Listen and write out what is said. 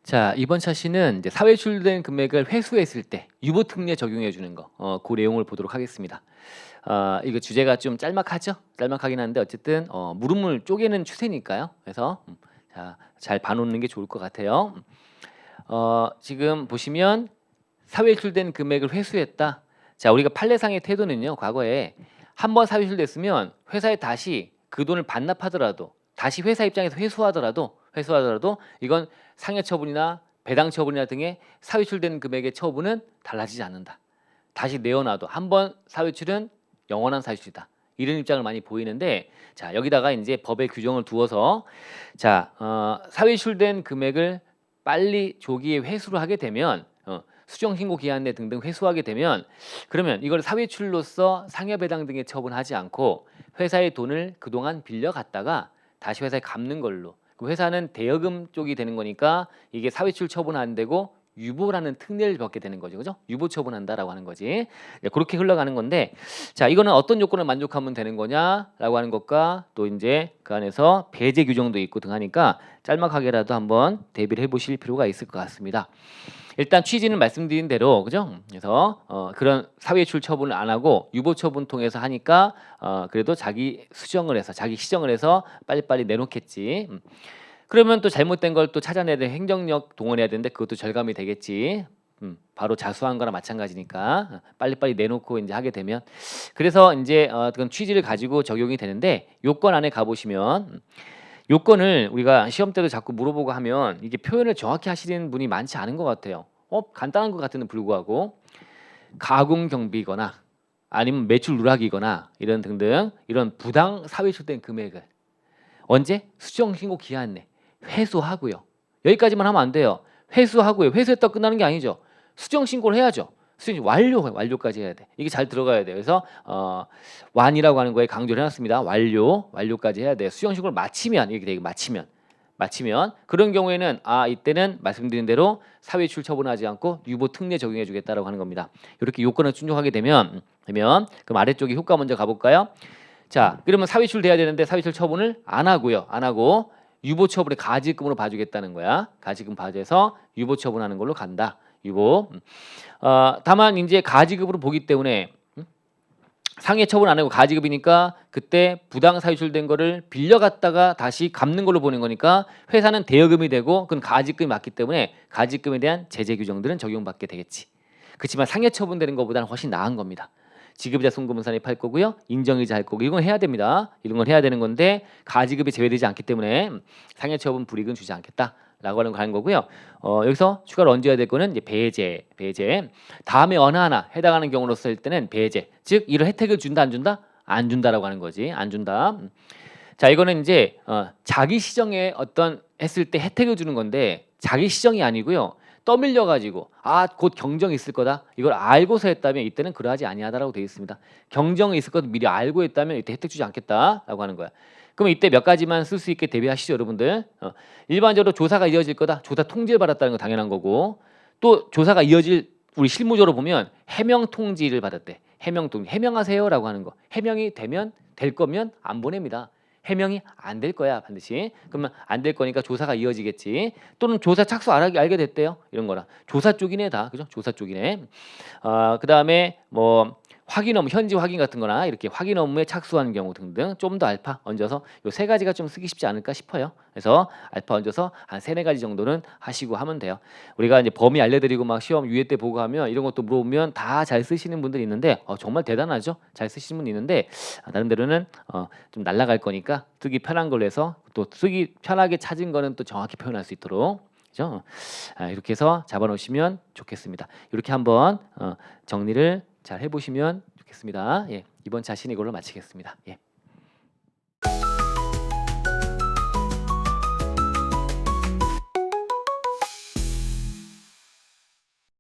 자, 이번 차시는 이제 사회 출된 금액을 회수했을 때 유보 특례 적용해 주는 거. 그 내용을 보도록 하겠습니다. 이거 주제가 좀 짤막하죠? 짤막하긴 한데 어쨌든 물음을 쪼개는 추세니까요. 그래서 자, 잘 봐 놓는 게 좋을 것 같아요. 지금 보시면 사회 출된 금액을 회수했다. 자, 우리가 판례상의 태도는요. 과거에 한 번 사회 출됐으면 회사에 다시 그 돈을 반납하더라도 다시 회사 입장에서 회수하더라도 이건 상해 처분이나 배당 처분이나 등의 사회 출된 금액의 처분은 달라지지 않는다. 다시 내어놔도 한 번 사회출은 영원한 사회출이다. 이런 입장을 많이 보이는데, 자, 여기다가 이제 법의 규정을 두어서 자, 사회출된 금액을 빨리 조기에 회수를 하게 되면 수정 신고 기한 내 등등 회수하게 되면 그러면 이걸 사회출로서 상여배당 등에 처분하지 않고 회사의 돈을 그동안 빌려갔다가 다시 회사에 갚는 걸로, 그 회사는 대여금 쪽이 되는 거니까 이게 사회출 처분 안 되고 유보라는 특례를 받게 되는 거죠. 그죠? 유보 처분한다라고 하는 거지. 그렇게 흘러가는 건데, 자, 이거는 어떤 요건을 만족하면 되는 거냐라고 하는 것과 또 이제 그 안에서 배제 규정도 있고 등 하니까 짤막하게라도 한번 대비를 해보실 필요가 있을 것 같습니다. 일단 취지는 말씀드린 대로, 그죠? 그래서 그런 사회출 처분을 안 하고 유보 처분 통해서 하니까 그래도 자기 수정을 해서 자기 시정을 해서 빨리빨리 내놓겠지. 그러면 또 잘못된 걸 또 찾아내야 돼. 행정력 동원해야 되는데 그것도 절감이 되겠지. 바로 자수한 거나 마찬가지니까 빨리빨리 내놓고 이제 하게 되면, 그래서 이제 그런 취지를 가지고 적용이 되는데, 요건 안에 가보시면 요건을 우리가 시험 때도 자꾸 물어보고 하면 이게 표현을 정확히 하시는 분이 많지 않은 것 같아요. 간단한 것 같은데 불구하고 가공 경비거나 아니면 매출 누락이거나 이런 등등 이런 부당 사회 출된 금액을 언제 수정 신고 기한 내 회수하고요. 여기까지만 하면 안 돼요. 회수하고요. 회수했다 끝나는 게 아니죠. 수정 신고를 해야죠. 수정 완료까지 해야 돼. 이게 잘 들어가야 돼요. 그래서 완이라고 하는 거에 강조를 해놨습니다. 완료까지 해야 돼요. 수정 신고를 마치면 이렇게 되게 마치면 그런 경우에는 이때는 말씀드린 대로 사회출 처분하지 않고 유보 특례 적용해 주겠다라고 하는 겁니다. 이렇게 요건을 충족하게 되면 그럼 아래쪽에 효과 먼저 가볼까요? 자, 그러면 사회출 돼야 되는데 사회출 처분을 안 하고 유보 처분에 가지금으로 봐주겠다는 거야. 가지금 봐줘서 유보 처분하는 걸로 간다. 유보. 다만 이제 가지급으로 보기 때문에 상해 처분 안 하고 가지급이니까 그때 부당 사유출된 거를 빌려갔다가 다시 갚는 걸로 보는 거니까 회사는 대여금이 되고 그건 가지급이 맞기 때문에 가지급에 대한 제재 규정들은 적용받게 되겠지. 그렇지만 상해 처분되는 것보다는 훨씬 나은 겁니다. 지급이자 송금분산이 팔 거고요. 인정이자 할 거고 이건 해야 됩니다. 이런 건 해야 되는 건데 가지급이 제외되지 않기 때문에 상해 처분 불이익은 주지 않겠다라고 하는 거고요. 여기서 추가로 얹어야 될 거는 이제 배제. 다음에 어느 하나 해당하는 경우로 쓸 때는 배제. 즉 이런 혜택을 준다 안 준다? 안 준다라고 하는 거지. 안 준다. 자, 이거는 이제 자기 시정에 어떤 했을 때 혜택을 주는 건데 자기 시정이 아니고요. 떠밀려 가지고 곧 경정이 있을 거다. 이걸 알고서 했다면 이때는 그러하지 아니하다라고 되어 있습니다. 경정이 있을 것을 미리 알고 했다면 이때 혜택 주지 않겠다라고 하는 거야. 그럼 이때 몇 가지만 쓸 수 있게 대비하시죠, 여러분들. 일반적으로 조사가 이어질 거다. 조사 통지를 받았다는 건 당연한 거고, 또 조사가 이어질 우리 실무적으로 보면 해명 통지를 받았대. 해명 통지. 해명하세요라고 하는 거. 해명이 되면 될 거면 안 보냅니다. 해명이 안 될 거야 반드시. 그러면 안 될 거니까 조사가 이어지겠지. 또는 조사 착수 알게 됐대요. 이런 거라. 조사 쪽이네 다. 그죠? 조사 쪽이네. 그다음에 뭐 확인 업무, 현지 확인 같은 거나 이렇게 확인 업무에 착수하는 경우 등등 좀 더 알파 얹어서 요 세 가지가 좀 쓰기 쉽지 않을까 싶어요. 그래서 알파 얹어서 한 세네 가지 정도는 하시고 하면 돼요. 우리가 이제 범위 알려드리고 막 시험 유예 때 보고 하면 이런 것도 물어보면 다 잘 쓰시는 분들이 있는데 정말 대단하죠. 잘 쓰시는 분이 있는데 나름대로는 좀 날라갈 거니까 쓰기 편한 걸로 해서 또 쓰기 편하게 찾은 거는 또 정확히 표현할 수 있도록, 그죠? 이렇게 해서 잡아놓으시면 좋겠습니다. 이렇게 한번 정리를 잘 해보시면 좋겠습니다. 예, 이번 자신 이걸로 마치겠습니다. 예.